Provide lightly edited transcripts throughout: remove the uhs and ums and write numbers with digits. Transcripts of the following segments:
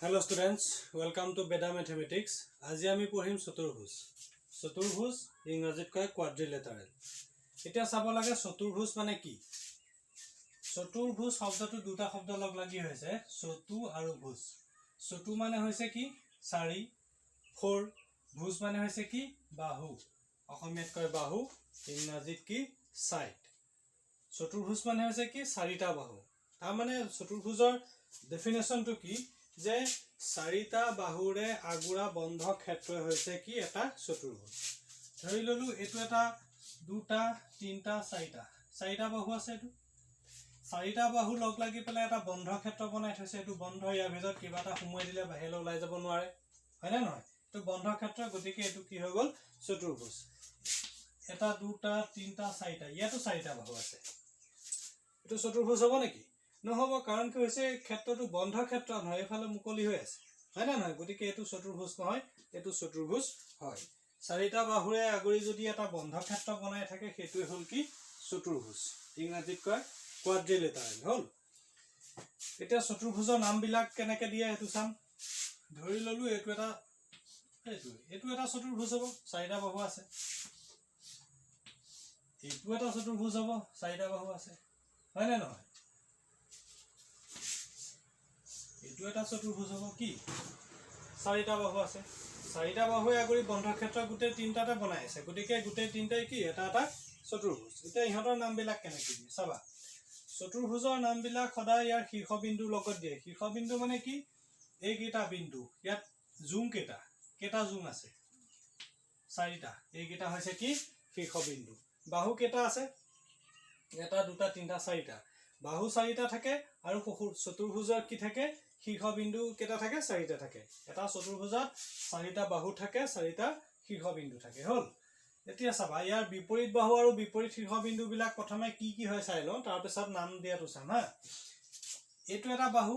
Hello students, welcome to Beda Mathematics. আজি আমি পঢ়িম চতুৰ্ভুজ। চতুৰ্ভুজ ইংৰাজীত কয় quadrilateral। এতিয়া চাব লাগে চতুৰ্ভুজ মানে কি? চতুৰ্ভুজ শব্দটো দুটা শব্দ লগ লাগি হৈছে চতু আৰু ভুজ। চতু মানে হৈছে কি? চাৰি, ফ'ৰ, ভুজ মানে হৈছে কি? বাহু। অসমীয়াত কয় বাহু, ইংৰাজীত কি? সাইড। চতুৰ্ভুজ মানে হৈছে কি? চাৰিটা বাহু। তাৰ মানে চতুৰ্ভুজৰ ডেফিনেশ্যনটো কি? যে চাৰিটা বাহুৰে আগুৰা বন্ধ ক্ষেত্ৰ হৈছে কি? এটা চতুৰ্ভুজ। ধৰি ললো এটো এটা দুটা তিনটা চাৰিটা বাহু আছে। এটো চাৰিটা বাহু লগ লাগি পেলাই এটা বন্ধ ক্ষেত্ৰ বনাই থৈছে। এটো বন্ধ, ইয়াৰ ভিতৰত কিবা এটা সোমাই দিলে বাহিৰলৈ ওলাই যাব নোৱাৰে, হয় নে নহয়? এটো বন্ধ ক্ষেত্ৰ, গতিকে এটো কি হৈ গ'ল? চতুৰ্ভুজ। এটা দুটা তিনটা চাৰিটা, ইয়াতো চাৰিটা বাহু আছে। এটো চতুৰ্ভুজ হ'ব নেকি? নহব, কাৰণ কি হৈছে ক্ষেত্ৰটো বন্ধ ক্ষেত্ৰ নহয়, এফালে মুকলি হৈ আছে, হয় না নহয়? গতিকে এটো চতুৰ্ভুজ নহয়, এটো চতুৰ্ভুজ হয়। চাৰিটা বাহুৰে আগুৰি যদি এটা বন্ধ ক্ষেত্ৰ বনাই থাকে সেইটোৱে হ'ল কি? চতুৰ্ভুজ। ইংৰাজীত কয় quadrilateral হ'ল। এতিয়া চতুৰ্ভুজৰ নামবিলাক কেনেকে দিয়ে সেইটো চাম। ধৰি ললো এটো এটা চতুৰ্ভুজ হ'ব, চাৰিটা বাহু আছে। এইটো এটা চতুৰ্ভুজ হ'ব, চাৰিটা বাহু আছে, হয় নে নহয়? এইটো এটা চতুৰ্ভুজ হ'ব, কি? চাৰিটা বাহু আছে। চাৰিটা বাহুৱে আগুৰি বন্ধ ক্ষেত্ৰ গোটেই তিনটাতে বনাই আছে, গতিকে গোটেই তিনটাই কি? এটা এটা চতুৰ্ভুজ। এতিয়া ইহঁতৰ নামবিলাক কেনেকে দিয়ে চাবা। চতুৰ্ভুজৰ নামবিলাক সদায় ইয়াৰ শীৰ্ষবিন্দুৰ লগত দিয়ে। শীৰ্ষবিন্দু মানে কি? এইকেইটা বিন্দু। ইয়াত জোং কেইটা জোং আছে? চাৰিটা। এইকেইটা হৈছে কি? শীৰ্ষবিন্দু। বাহু কেইটা আছে? এটা দুটা তিনটা চাৰিটা। বাহু চাৰিটা থাকে আৰু চতুৰ্ভুজৰ কি থাকে? শীৰ্ষবিন্দু কেইটা থাকে? চাৰিটা থাকে। এটা চতুৰ্ভুজত চাৰিটা বাহু থাকে, চাৰিটা শীৰ্ষবিন্দু থাকে, হ'ল। এতিয়া চাবা ইয়াৰ বিপৰীত বাহু আৰু বিপৰীত শীৰ্ষবিন্দু বিলাক প্ৰথমে কি কি হয় চাই লওঁ, তাৰপিছত নাম দিয়াটো চাম হা। এইটো এটা বাহু,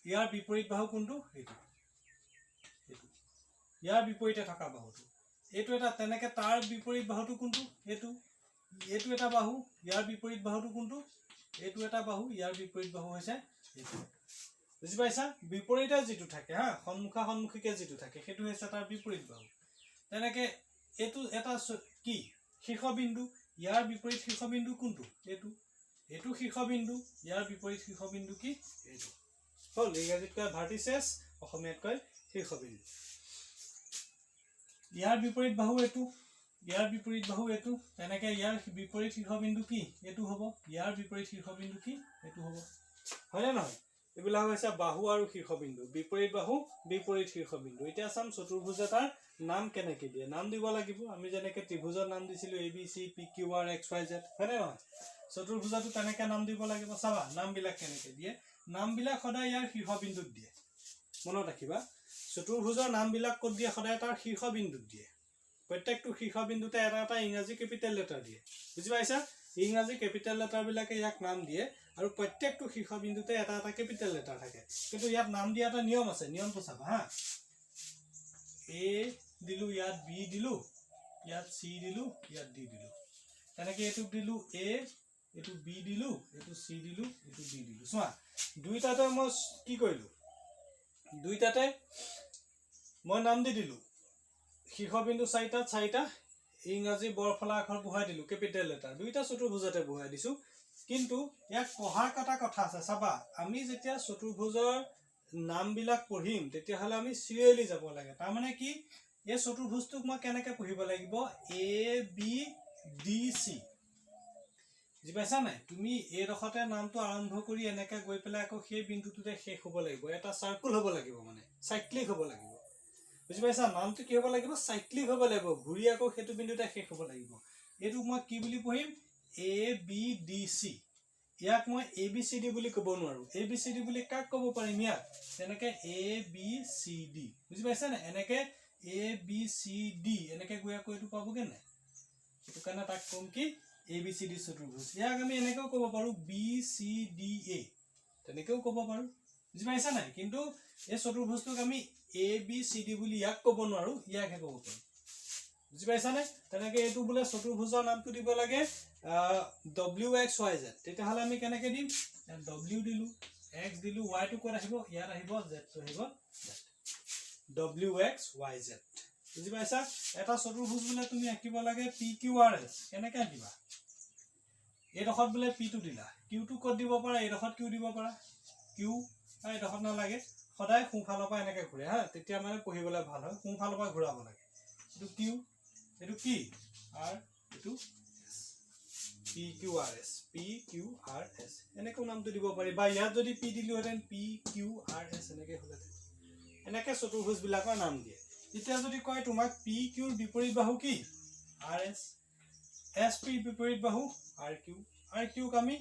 ইয়াৰ বিপৰীত বাহু কোনটো? এইটো। ইয়াৰ বিপৰীতে থকা বাহুটো। এইটো এটা, তেনেকে তাৰ বিপৰীত বাহুটো কোনটো? এইটো। এইটো এটা বাহু, ইয়াৰ বিপৰীত বাহুটো কোনটো? এইটো এটা বাহু, ইয়াৰ বিপৰীত বাহু হৈছে এইটো। বুজি পাইছা? বিপৰীতে যিটো থাকে হা, সন্মুখীকে যিটো থাকে সেইটো হৈছে তাৰ বিপৰীত বাহু। তেনেকে এইটো এটা কি? শীৰ্ষবিন্দু, ইয়াৰ বিপৰীত শীৰ্ষবিন্দু কোনটো? এইটো। এইটো শীৰ্ষবিন্দু, ইয়াৰ বিপৰীত শীৰ্ষবিন্দু কি? এইটো। হ'ল। ইংৰাজীত কয় ভাৰ্টিচেছ, অসমীয়াত কয় শীৰ্ষবিন্দু। ইয়াৰ বিপৰীত বাহু এইটো, ইয়াৰ বিপৰীত বাহু এইটো। তেনেকে ইয়াৰ বিপৰীত শীৰ্ষবিন্দু কি? এইটো হ'ব। ইয়াৰ বিপৰীত শীৰ্ষবিন্দু কি? এইটো হ'ব, হয় নে নহয়? এইবিলাক হৈছে বাহু আৰু শীৰ্ষবিন্দু। বিপৰীত বাহু, বিপৰীত শীৰ্ষবিন্দু। এতিয়া চাম চতুৰ্ভুজ এটাৰ নাম কেনেকে দিয়ে। নাম দিব লাগিব আমি যেনেকে ত্ৰিভুজৰ নাম দিছিলো ABC, PQR, XYZ, হয় নে নহয়? চতুৰ্ভুজতো তেনেকে নাম দিব লাগিব। চাবা নামবিলাক কেনেকে দিয়ে। নামবিলাক সদায় ইয়াৰ শীৰ্ষবিন্দুত দিয়ে, মনত ৰাখিবা। চতুৰ্ভুজৰ নামবিলাক ক'ত দিয়ে? সদায় তাৰ শীৰ্ষবিন্দুত দিয়ে। প্ৰত্যেকটো শীৰ্ষবিন্দুতে এটা এটা ইংৰাজী কেপিটেল লেটাৰ দিয়ে। বুজি পাইছা? ইংৰাজী কেপিটেল লেটাৰ বিলাকে ইয়াক নাম দিয়ে, আৰু প্ৰত্যেকটো শীৰ্ষবিন্দুতে এটা এটা কেপিটেল লেটাৰ থাকে। কিন্তু ইয়াত নাম দিয়া এটা নিয়ম আছে, নিয়মটো চাবা হা। A দিলো, ইয়াত B দিলো, ইয়াত C দিলো, ইয়াত D দিলো। তেনেকে এইটোক দিলো A, এইটো B দিলো, এইটো C দিলো, এইটো D দিলো। চোৱা দুইটাতে মই কি কৰিলো? দুইটাতে মই নাম দি দিলো। শীৰ্ষবিন্দু চাৰিটাত চাৰিটা ইংৰাজী বৰফলা আখৰ বহাই দিলো, কেপিটেল লেটাৰ। দুইটা চতুৰ্ভুজতে বহাই দিছো। কিন্তু ইয়াক পঢ়াৰ কথা আছে। চাবা আমি যেতিয়া চতুৰ্ভুজৰ নামবিলাক পঢ়িম তেতিয়াহ'লে আমি চিৰিয়েলি যাব লাগে। তাৰমানে কি? এই চতুৰ্ভুজটোক মই কেনেকে পঢ়িব লাগিব? ABDC। বুজি পাইছা নাই? তুমি এইডোখৰতে নামটো আৰম্ভ কৰি এনেকে গৈ পেলাই আকৌ সেই বিন্দুটোতে শেষ হ'ব লাগিব। এটা চাৰ্কুল হ'ব লাগিব, মানে চাইক্লিক হ'ব লাগিব। বুজি পাইছা? নামটো কি হ'ব লাগিব? চাইক্লিক হ'ব লাগিব, ঘূৰি আকৌ সেইটো বিন্দুতে শেষ হ'ব লাগিব। এইটোক মই কি বুলি পঢ়িম? ABDC। ইয়াক মই ABCD বুলি ক'ব নোৱাৰো। ABCD বুলি কাক ক'ব পাৰিম? ইয়াক। তেনেকে ABCD। বুজি পাইছা নাই? এনেকে ABCD এনেকে গৈ আকৌ এইটো পাবগে নাই? সেইটো কাৰণে তাক ক'ম কি? ABCD চতুৰ্ভুজ। ইয়াক আমি এনেকেও ক'ব পাৰো BCDA, তেনেকেও ক'ব পাৰো। বুজি পাইছা নাই? কিন্তু এই চতুৰ্ভুজটোক আমি ABCD বুলি ইয়াক ক'ব নোৱাৰো, ইয়াকহে ক'ব পাৰো। বুজি পাইছানে? তেনেকে এইটো বোলে চতুৰ্ভুজৰ নামটো দিব লাগে WXYZ। তেতিয়াহ'লে আমি কেনেকে দিম? W দিলো, x দিলু y টু ক'ত আহিব ইয়াত আহিব z টু আহিব w x y z বুজি পাইছা এটা চতুৰ্ভুজ বোলে তুমি আঁকিব লাগে p q r s কেনেকৈ আঁকিবা এইডোখৰত বোলে p টু দিলা q টু ক'ত দিব পাৰা এইডোখৰত q দিব পাৰা q আৰু এইডোখৰত নালাগে সদায় সোঁফালৰ পৰা এনেকৈ ঘূৰে হা তেতিয়া মানে পঢ়িবলৈ ভাল হয় সোঁফালৰ পৰা ঘূৰাব লাগে এইটো q এইটো কি আৰু এইটো p q r s p q r s এনেকৈ নামটো দিব পাৰি বা ইয়াত যদি p দিলোহেঁতেন p q r s এনেকৈ হ'লেহেঁতেন এনেকৈ চতুৰ্ভুজবিলাকৰ নাম দিয়ে এতিয়া যদি কয় তোমাক p q ৰ বিপৰীত বাহু কি r s s p ৰ বিপৰীত বাহু r q ক আমি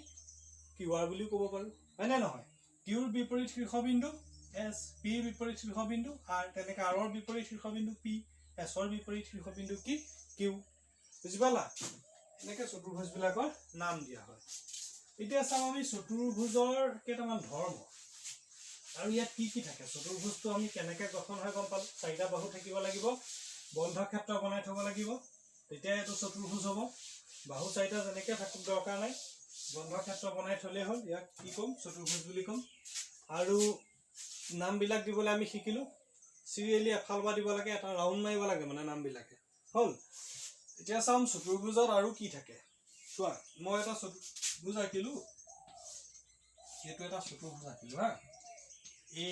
q r বুলি ক'ব পাৰোঁ হয়নে নহয় q ৰ বিপৰীত শীৰ্ষবিন্দু s p ৰ বিপৰীত শীৰ্ষবিন্দু r তেনেকৈ r ৰ বিপৰীত শীৰ্ষবিন্দু p s ৰ বিপৰীত শীৰ্ষবিন্দু কি q বুজি পালা এনেকৈ চতুৰ্ভুজবিলাকৰ নাম দিয়া হয় এতিয়া চাওঁ আমি চতুৰ্ভুজৰ কেইটামান ধৰ্ম আৰু ইয়াত কি কি থাকে চতুৰ্ভুজটো আমি কেনেকৈ গঠন হয় গম পালোঁ চাৰিটা বাহু থাকিব লাগিব বন্ধ ক্ষেত্ৰ বনাই থ'ব লাগিব তেতিয়া এইটো চতুৰ্ভুজ হ'ব বাহু চাৰিটা যেনেকৈ থাকক দৰকাৰ নাই বন্ধ ক্ষেত্ৰ বনাই থ'লেই হ'ল ইয়াক কি ক'ম চতুৰ্ভুজ বুলি ক'ম আৰু নামবিলাক দিবলৈ আমি শিকিলোঁ চিৰিয়েলি এফাল পৰা দিব লাগে এটা ৰাউণ্ড মাৰিব লাগে মানে নামবিলাকে হ'ল এতিয়া চাম চতুৰ্ভুজত আৰু কি থাকে চোৱা মই এটা চতুৰ্ভুজ আঁকিলোঁ এইটো এটা চতুৰ্ভুজ আঁকিলোঁ হা এ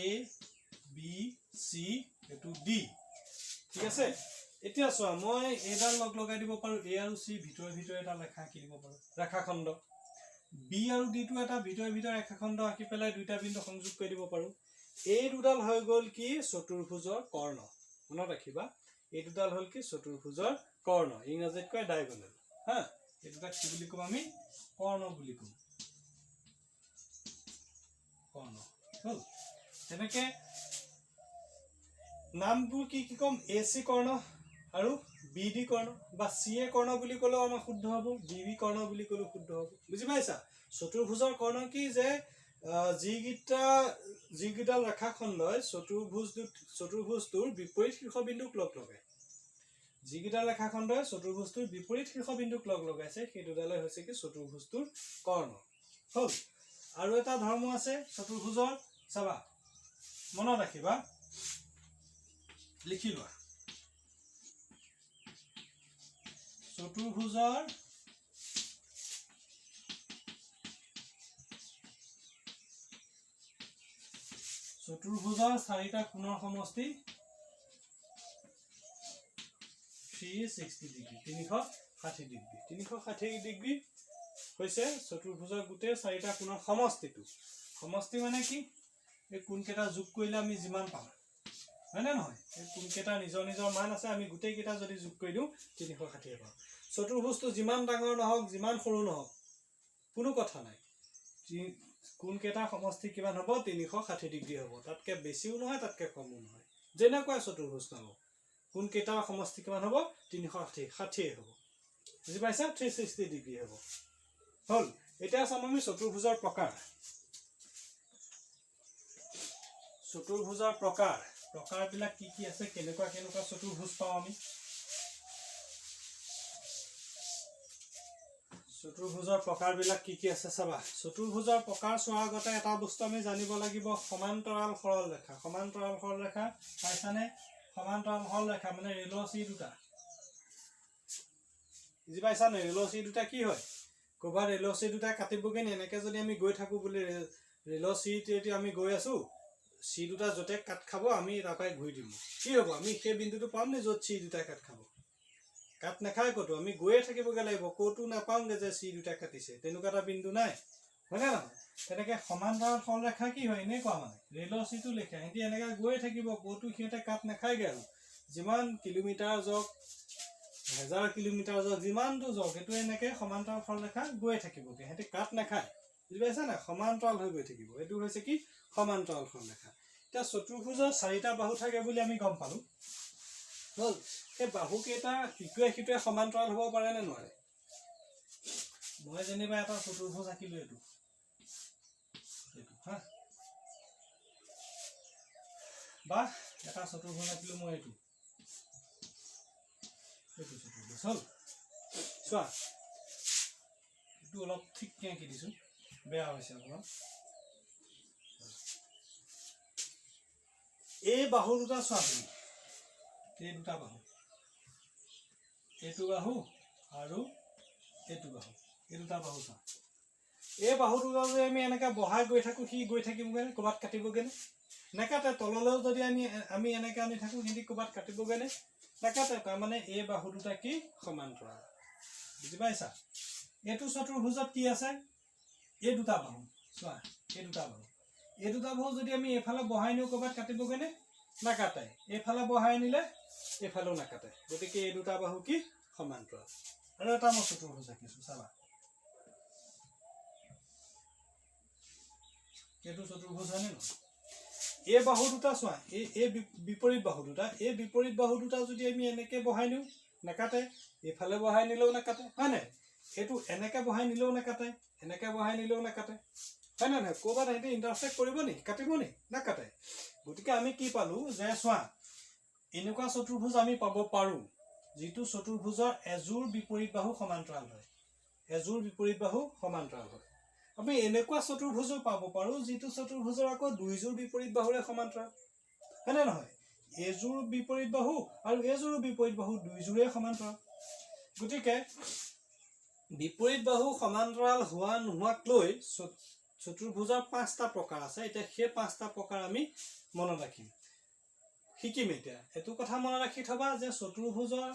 বি চি এইটো ডি ঠিক আছে এতিয়া চোৱা মই এইডাল লগাই দিব পাৰোঁ এ আৰু চি ভিতৰে ভিতৰে এটা ৰেখা আঁকি দিব পাৰোঁ ৰেখাখণ্ড বি আৰু ডিটো এটা ভিতৰে ভিতৰে ৰেখাখণ্ড আঁকি পেলাই দুইটা বিন্দু সংযোগ কৰি দিব পাৰোঁ এই দুডাল হৈ গ'ল কি চতুৰ্ভুজৰ কৰ্ণ মনত ৰাখিবা এই দুডাল হ'ল কি চতুৰ্ভুজৰ কৰ্ণ ইংৰাজীত কয় ডায়গনেল হা এই দুটাক কি বুলি ক'ম আমি কৰ্ণ বুলি ক'ম কৰ্ণ হ'ল তেনেকৈ নামবোৰ কি কি ক'ম এ চি কৰ্ণ আৰু বি ডি কৰ্ণ বা চি এ কৰ্ণ বুলি ক'লেও আমাৰ শুদ্ধ হ'ব ডি বি কৰ্ণ বুলি ক'লেও শুদ্ধ হ'ব বুজি পাইছা চতুৰ্ভুজৰ কৰ্ণ কি যে যিকেইডাল ৰেখাখণ্ডই চতুৰ্ভুজটোৰ বিপৰীত শীৰ্ষবিন্দুক লগ লগায় যিকেইডাল ৰেখাখণ্ডই চতুৰ্ভুজটোৰ বিপৰীত শীৰ্ষবিন্দুক লগ লগাইছে সেই দুডালে হৈছে কি চতুৰ্ভুজটোৰ কৰ্ণ হ'ল আৰু এটা ধৰ্ম আছে চতুৰ্ভুজৰ চাবা মনত ৰাখিবা লিখি লোৱা চতুৰ্ভুজৰ চাৰিটা কোণৰ সমষ্টি 360 ডিগ্ৰী 360 ডিগ্ৰী হৈছে চতুৰ্ভুজৰ গোটেই চাৰিটা কোণৰ সমষ্টি মানে কি এই কোণকেইটা যোগ কৰিলে আমি যিমান পাম হয়নে নহয় এই কোণকেইটা নিজৰ নিজৰ মান আছে আমি গোটেইকেইটা যদি যোগ কৰি দিওঁ 360 পাম চতুৰ্ভুজটো যিমান ডাঙৰ নহওক যিমান সৰু নহওক কোনো কথা নাই কোণকেইটা সমষ্টি কিমান হ'ব 360 ডিগ্ৰী হ'ব তাতকৈ বেছিও নহয় তাতকৈ কমো নহয় যেনেকুৱা চতুৰ্ভুজ নহওক কোণকেইটাৰ সমষ্টি কিমান হ'ব 360 হ'ব বুজি পাইছা 360 ডিগ্ৰী হ'ব হ'ল এতিয়া চাম আমি চতুৰ্ভুজৰ প্ৰকাৰবিলাক কি কি আছে কেনেকুৱা চতুৰ্ভুজ পাওঁ আমি চতুৰ্ভুজৰ প্ৰকাৰবিলাক কি কি আছে চাবা চতুৰ্ভুজৰ প্ৰকাৰ চোৱাৰ আগতে এটা বস্তু আমি জানিব লাগিব সমান্তৰাল সৰল ৰেখা পাইছানে সমান্তৰাল সৰল ৰেখা মানে ৰেলৰ চি দুটা বুজি পাইছানে ৰেলৰ চি দুটা কি হয় ক'ৰবাত ৰেলৰ চি দুটা কাটিবগৈ এনেকৈ যদি আমি গৈ থাকোঁ বুলি ৰেলৰ চিটো আমি গৈ আছোঁ চি দুটা য'তে কাট খাব আমি তাৰ পৰাই ঘূৰি দিম কি হ'ব আমি সেই বিন্দুটো পাম নে য'ত চি দুটাই কাট খাব কাট নাখায় ক'তো আমি গৈয়ে থাকিবগৈ লাগিব ক'তো নাপাওঁগৈ যে চি দুটা কাটিছে তেনেকুৱা এটা বিন্দু নাই হয়নে নহয় তেনেকৈ সমান্তৰাল সৰল ৰেখা কি হয় এনেকুৱা মানে ৰেলৰ চিটো লেখা সিহঁতি এনেকৈ গৈয়ে থাকিব ক'তো সিহঁতে কাট নাখায়গৈ আৰু যিমান কিলোমিটাৰ যাওক 1000 কিলোমিটাৰ যাওক যিমানটো যাওক সেইটো এনেকৈ সমান্তৰাল সৰল ৰেখা গৈয়ে থাকিবগৈ সিহঁতে কাট নাখায় বুজি পাইছা নাই সমান্তৰাল হৈ গৈ থাকিব এইটো হৈছে কি সমান্তৰাল সৰল ৰেখা এতিয়া চতুৰ্ভুজৰ চাৰিটা বাহু থাকে বুলি আমি গম পালোঁ হ'ল সেই বাহুকেইটা ইটোৱে সমান্তৰাল হ'ব পাৰে নে নোৱাৰে মই যেনিবা এটা চতুৰ্ভুজ আঁকিলোঁ এইটো হা বা এটা চতুৰ্ভুজ আঁকিলোঁ মই এইটো চতুৰ্ভুজ হ'ল চোৱা এইটো অলপ ঠিককৈ আঁকি দিছোঁ বেয়া হৈছে অকণমান এই বাহু দুটা চোৱা তুমি, এই দুটা বাহু, এইটো বাহু আৰু এইটো বাহু, এই দুটা বাহু চোৱা। এই বাহু দুটা যদি আমি এনেকৈ বহাই গৈ থাকোঁ, সি গৈ থাকিবগৈ ক'ৰবাত কাটিবগৈ নেকাটে। তললৈও যদি আমি এনেকৈ আনি থাকোঁ, সিহঁতি ক'ৰবাত কাটিবগৈ নেকাটে। তাৰমানে এই বাহু দুটা কি সমান্তৰাল, বুজি পাইছা? এইটো চতুৰ্ভুজত কি আছে? এই দুটা বাহু চোৱা, এই দুটা বাহু, এই দুটা বাহু যদি আমি এইফালে বহাই নিওঁ ক'ৰবাত কাটিবগৈ নাকাটে। এইফালে বহাই নিলে এইফালেও নাকাটে। গতিকে এই দুটা বাহু কি সমান্তৰাল। আৰু এটা মই চতুৰ্ভুজ আঁকিছোঁ চাবা, এইটো চতুৰ্ভুজ হয়নে নহয়? এই বাহু দুটা চোৱা, এই বিপৰীত বাহু দুটা, এই বিপৰীত বাহু দুটা যদি আমি এনেকৈ বহাই নিওঁ নাকাটে, এইফালে বহাই নিলেও নাকাটে, হয় নাই? এইটো এনেকৈ বহাই নিলেও নাকাটে, এনেকৈ বহাই নিলেও নাকাটে, হয় নে নহয়? ক'ৰবাত সিহঁতে ইণ্টাৰচেক্ট কৰিব নি, কাটিব নি? নাকাটে। গতিকে আমি কি পালোঁ যে চোৱা, এনেকুৱা চতুৰ্ভুজ আমি পাব পাৰোঁ যিটো চতুৰ্ভুজৰ এযোৰ বিপৰীত বাহু সমান্তৰাল হয়, এযোৰ বিপৰীত বাহু সমান্তৰাল হয়। আমি এনেকুৱা চতুৰ্ভুজো পাব পাৰোঁ যিটো চতুৰ্ভুজৰ আকৌ দুইযোৰ বিপৰীত বাহুৰে সমান্তৰাল, হয়নে নহয়? এযোৰ বিপৰীত বাহু আৰু এযোৰ বিপৰীত বাহু দুইযোৰে সমান্তৰাল। গতিকে বিপৰীত বাহু সমান্তৰাল হোৱা নোহোৱাক লৈ চতুৰ্ভুজৰ 5টা প্ৰকাৰ আছে। এতিয়া সেই 5টা প্ৰকাৰ আমি মনত ৰাখিম, শিকিম। এতিয়া এইটো কথা মনত ৰাখি থবা যে চতুৰ্ভুজৰ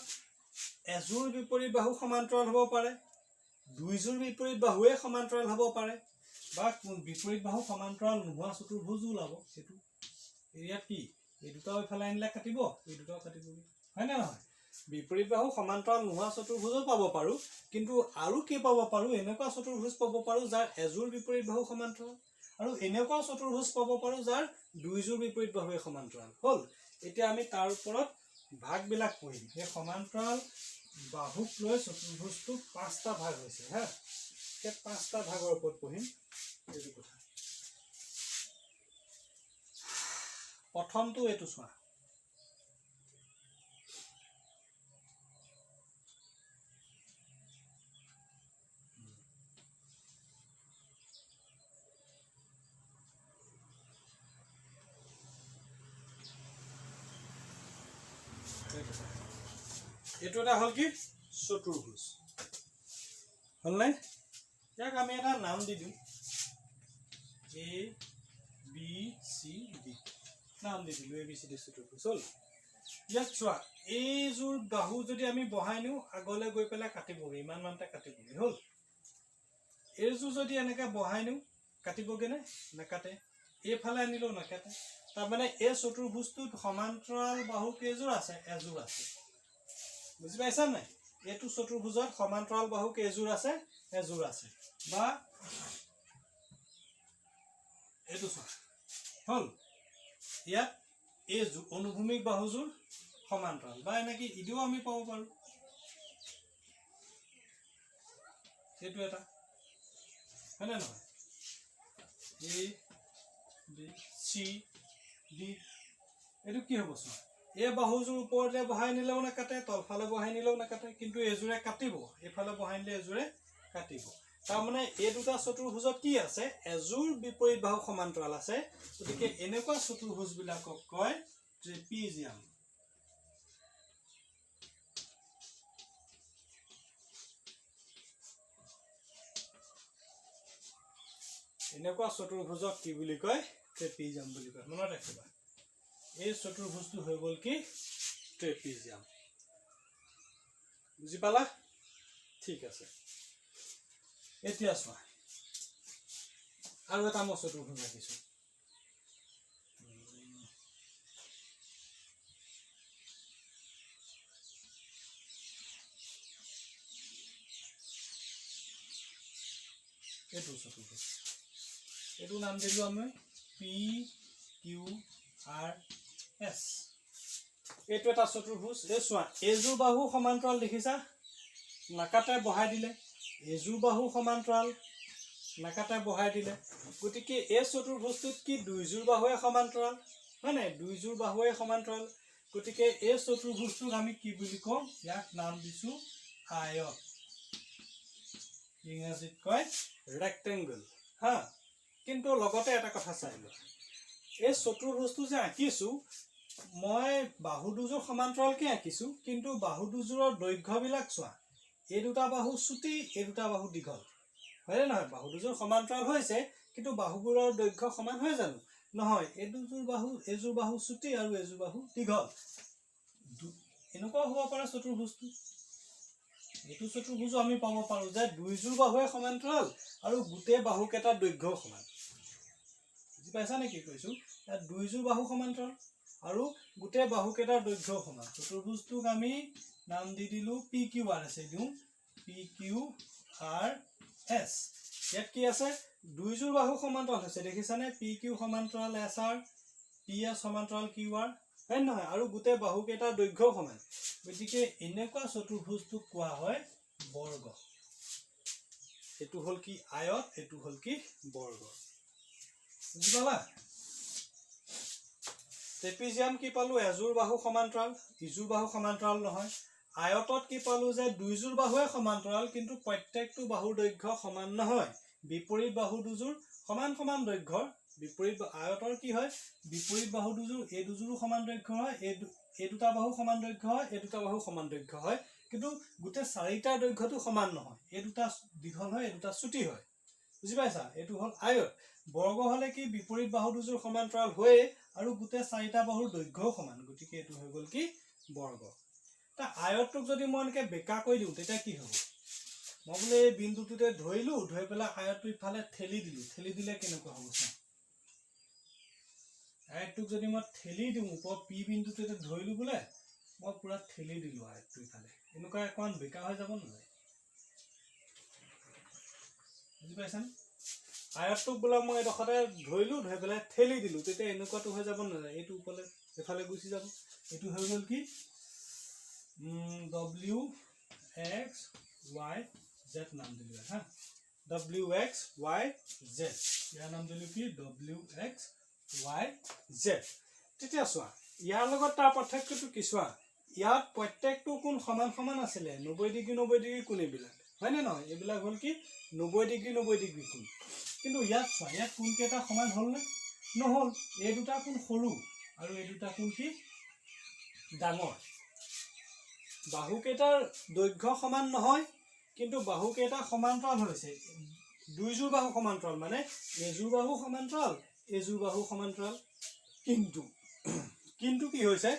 এযোৰ বিপৰীত বাহু সমান্তৰাল হ'ব পাৰে, দুইযোৰ বিপৰীত বাহুৱে সমান্তৰাল হ'ব পাৰে, বা বিপৰীত বাহু সমান্তৰাল নোহোৱা চতুৰ্ভুজো ওলাব। সেইটো ইয়াত কি এই দুটাও এইফালে আনিলে কাটিব, এই দুটাও কাটিব, হয়নে নহয়? বিপৰীত বাহু সমান্তৰাল নোহোৱা চতুৰ্ভুজো পাব পাৰোঁ, কিন্তু আৰু কি পাব পাৰোঁ? এনেকুৱা চতুৰ্ভুজ পাব পাৰোঁ যাৰ এযোৰ বিপৰীত বাহু সমান্তৰাল, আৰু এনেকুৱা চতুৰ্ভুজ পাব পাৰোঁ যাৰ দুইযোৰ বিপৰীত বাহুৱে সমান্তৰাল। হ'ল, এতিয়া আমি তাৰ ওপৰত ভাগবিলাক পঢ়িম। সেই সমান্তৰাল বাহুক লৈ চতুৰ্ভুজটো 5টা ভাগ হৈছে হা, সেই 5টা ভাগৰ ওপৰত পঢ়িম। এইটো কথা প্ৰথমটো এইটো চোৱা, এইটো এটা হ'ল কি চতুৰ্ভুজ, হ'ল নাই? ইয়াক আমি এটা নাম দি দিওঁ, এ বি চি ডি, নাম দি দিলোঁ ABCD চতুৰ্ভুজ। হ'ল, ইয়াত চোৱা, এইযোৰ বাহু যদি আমি বহাই নিওঁ আগলৈ গৈ পেলাই কাটিবগৈ, ইমান মানতে কাটিবগৈ। হ'ল, এইযোৰ যদি এনেকৈ বহাই নিওঁ কাটিবগৈ নে? নাকাটে। এইফালে আনিলেও নাকাটে। তাৰমানে এই চতুৰ্ভুজটোত সমান্তৰাল বাহু কেইযোৰ আছে? এযোৰ আছে। বুজি পাইছা নাই? এইটো চতুৰ্ভুজত সমান্তৰাল বাহু কেইযোৰ আছে? এযোৰ আছে। বা এইটো চোৱা, হ'ল, ইয়াত এই অনুভূমিক বাহুযোৰ সমান্তৰাল, বা এনেকৈ ইদিও আমি পাব পাৰোঁ। এইটো এটা, হয়নে নহয়? এ বি চি ডি, এইটো কি হ'ব চোৱা, এই বাহুযোৰ ওপৰতে বহাই নিলেও নাকাটে, তলফালে বহাই নিলেও নাকাটে, কিন্তু এইযোৰে কাটিব, এইফালে বহাই নিলে এইযোৰে কাটিব। তাৰমানে এই দুটা চতুৰ্ভুজত কি আছে? এযোৰ বিপৰীত বাহু সমান্তৰাল আছে। গতিকে এনেকুৱা চতুৰ্ভুজবিলাকক কয় ট্ৰেপিজিয়াম। এনেকুৱা চতুৰ্ভুজক কি বুলি কয়? ট্ৰেপিজিয়াম বুলি কয়। মনত ৰাখিবা, এই চতুৰ্ভুজটো হৈ গ'ল কি ট্ৰেপিজিয়াম। বুজি পালা? ঠিক আছে। এতিয়া চোৱা, আৰু এটা মই চতুৰ্ভুজ ৰাখিছোঁ। এইটো চতুৰ্ভুজ, এইটো নাম দিলোঁ আমি PQRS। এইটো এটা চতুৰ্ভুজ। এই চোৱা, এইযোৰ বাহু সমান্তৰাল দেখিছা, নাকাটে বহাই দিলে, এইযোৰ বাহু সমান্তৰাল, নাকাটে বহাই দিলে। গতিকে এই চতুৰ্ভুজটোত কি দুইযোৰ বাহুৱে সমান্তৰাল, হয় নাই? দুইযোৰ বাহুৱে সমান্তৰাল। গতিকে এই চতুৰ্ভুজটোক আমি কি বুলি কওঁ? ইয়াক নাম দিছোঁ আয়ত, ইংৰাজীত কয় ৰেক্টেংগল। হা, কিন্তু লগতে এটা কথা চাই লোৱা, এই চতুৰ্ভুজটো যে আঁকিছোঁ মই বাহু দুযোৰ সমান্তৰালকৈ আঁকিছোঁ, কিন্তু বাহু দুযোৰৰ দৈৰ্ঘ্যবিলাক চোৱা, এই দুটা বাহু চুটি, এই দুটা বাহু দীঘল, হয়নে নহয়? বাহু দুযোৰ সমান্তৰাল হৈছে, কিন্তু বাহুবোৰৰ দৈৰ্ঘ্য সমান হয় জানো? নহয়, এইযোৰ বাহু চুটি আৰু এইযোৰ বাহু দীঘল। এনেকুৱাও হ'ব পাৰে চতুৰ্ভুজটো। এইটো চতুৰ্ভুজো আমি পাব পাৰোঁ যে দুইযোৰ বাহুৱে সমান্তৰাল আৰু গোটেই বাহুকেইটাৰ দৈৰ্ঘ্যও সমান। বুজি পাইছা নে কি কৈছোঁ? ইয়াত দুইযোৰ বাহু সমান্তৰাল আৰু গোটেই বাহুকেইটাৰ দৈৰ্ঘ্যও সমান। চতুৰ্ভুজটোক আমি নাম দি দিলোঁ PQRS দিওঁ, PQRS। ইয়াত কি আছে? দুইযোৰ বাহু সমান্তৰাল হৈছে, দেখিছানে? PQ সমান্তৰাল SR, PS সমান্তৰাল QR, হয় নহয়? আৰু গোটেই বাহুকেইটাৰ দৈৰ্ঘ্যও সমান। গতিকে এনেকুৱা চতুৰ্ভুজটোক কোৱা হয় বৰ্গ। এইটো হ'ল কি আয়ত, এইটো হ'ল কি বৰ্গ। বুজি পালা? ট্ৰেপিজিয়াম কি পালো? এযোৰ বাহু সমান্তৰাল, ইযোৰ বাহু সমান্তৰাল নহয়। আয়তত কি পালো? যে দুইযোৰ বাহুৱে সমান্তৰাল, কিন্তু প্ৰত্যেকটো বাহুৰ দৈৰ্ঘ্য সমান নহয়। বিপৰীত বাহু দুযোৰ সমান সমান দৈৰ্ঘ্যৰ। বিপৰীত আয়তৰ কি হয়? বিপৰীত বাহু দুযোৰ এই দুযোৰো সমান দৈৰ্ঘ্য হয়, এই দুটা বাহু সমান দৈৰ্ঘ্য হয়, এই দুটা বাহু সমান দৈৰ্ঘ্য হয়, কিন্তু গোটেই চাৰিটাৰ দৈৰ্ঘ্যটো সমান নহয়। এই দুটা দীঘল হয়, এই দুটা চুটি হয়। বুজি পাইছা? এইটো হ'ল আয়ত। বৰ্গ হলে কি? বিপৰীত বাহু দুযোৰ সমান্তৰাল হয়ে আৰু গোটেই চাৰিটা বাহুৰ দৈৰ্ঘ্যও সমান। গতিকে এইটো হৈ গ'ল কি বৰ্গ। আয়তটোক যদি মই এনেকৈ বেকা কৰি দিওঁ তেতিয়া কি হ'ব? মই বোলে এই বিন্দুটোতে ধৰিলো, ধৰি পেলাই আয়তটো ইফালে ঠেলি দিলো, ঠেলি দিলে কেনেকুৱা হ'ব? আয়তটোক যদি মই ঠেলি দিওঁ, ওপৰত P বিন্দুটোতে ধৰিলো বোলে, মই পুৰা ঠেলি দিলো আয়তটো ইফালে, এনেকুৱা অকণমান বেকা হৈ যাব নাযায়? বুজি পাইছানে? আয়তটোক বোলে মই এডোখৰতে ধৰিলো, ধৰি পেলাই ঠেলি দিলো, তেতিয়া এনেকুৱাটো হৈ যাব নাযায়? এইটো ওপৰলে এফালে গুচি যাব। এইটো হৈ গ'ল কি WXYZ নাম দিলো হা, WXYZ, ইয়াৰ নাম দিলো কি WXYZ। তেতিয়া চোৱা, ইয়াৰ লগত তাৰ পাৰ্থক্যটো কি? চোৱা, ইয়াত প্ৰত্যেকটো কোণ সমান সমান আছিলে, 90 ডিগ্ৰী 90 ডিগ্ৰী কোণ এইবিলাক, হয় নে নহয়? এইবিলাক হ'ল কি 90 ডিগ্ৰী 90 ডিগ্ৰী কোণ। কিন্তু ইয়াত চোৱা, ইয়াত কোণ কেইটা সমান হ'লনে? নহ'ল। এই দুটা কোণ সৰু আৰু এই দুটা কোণ কি ডাঙৰ। বাহুকেইটাৰ দৈৰ্ঘ্য সমান নহয়, কিন্তু বাহুকেইটা সমান্তৰাল হৈছে। দুইযোৰ বাহু সমান্তৰাল, মানে এযোৰ বাহু সমান্তৰাল, এযোৰ বাহু সমান্তৰাল। কিন্তু কি হৈছে?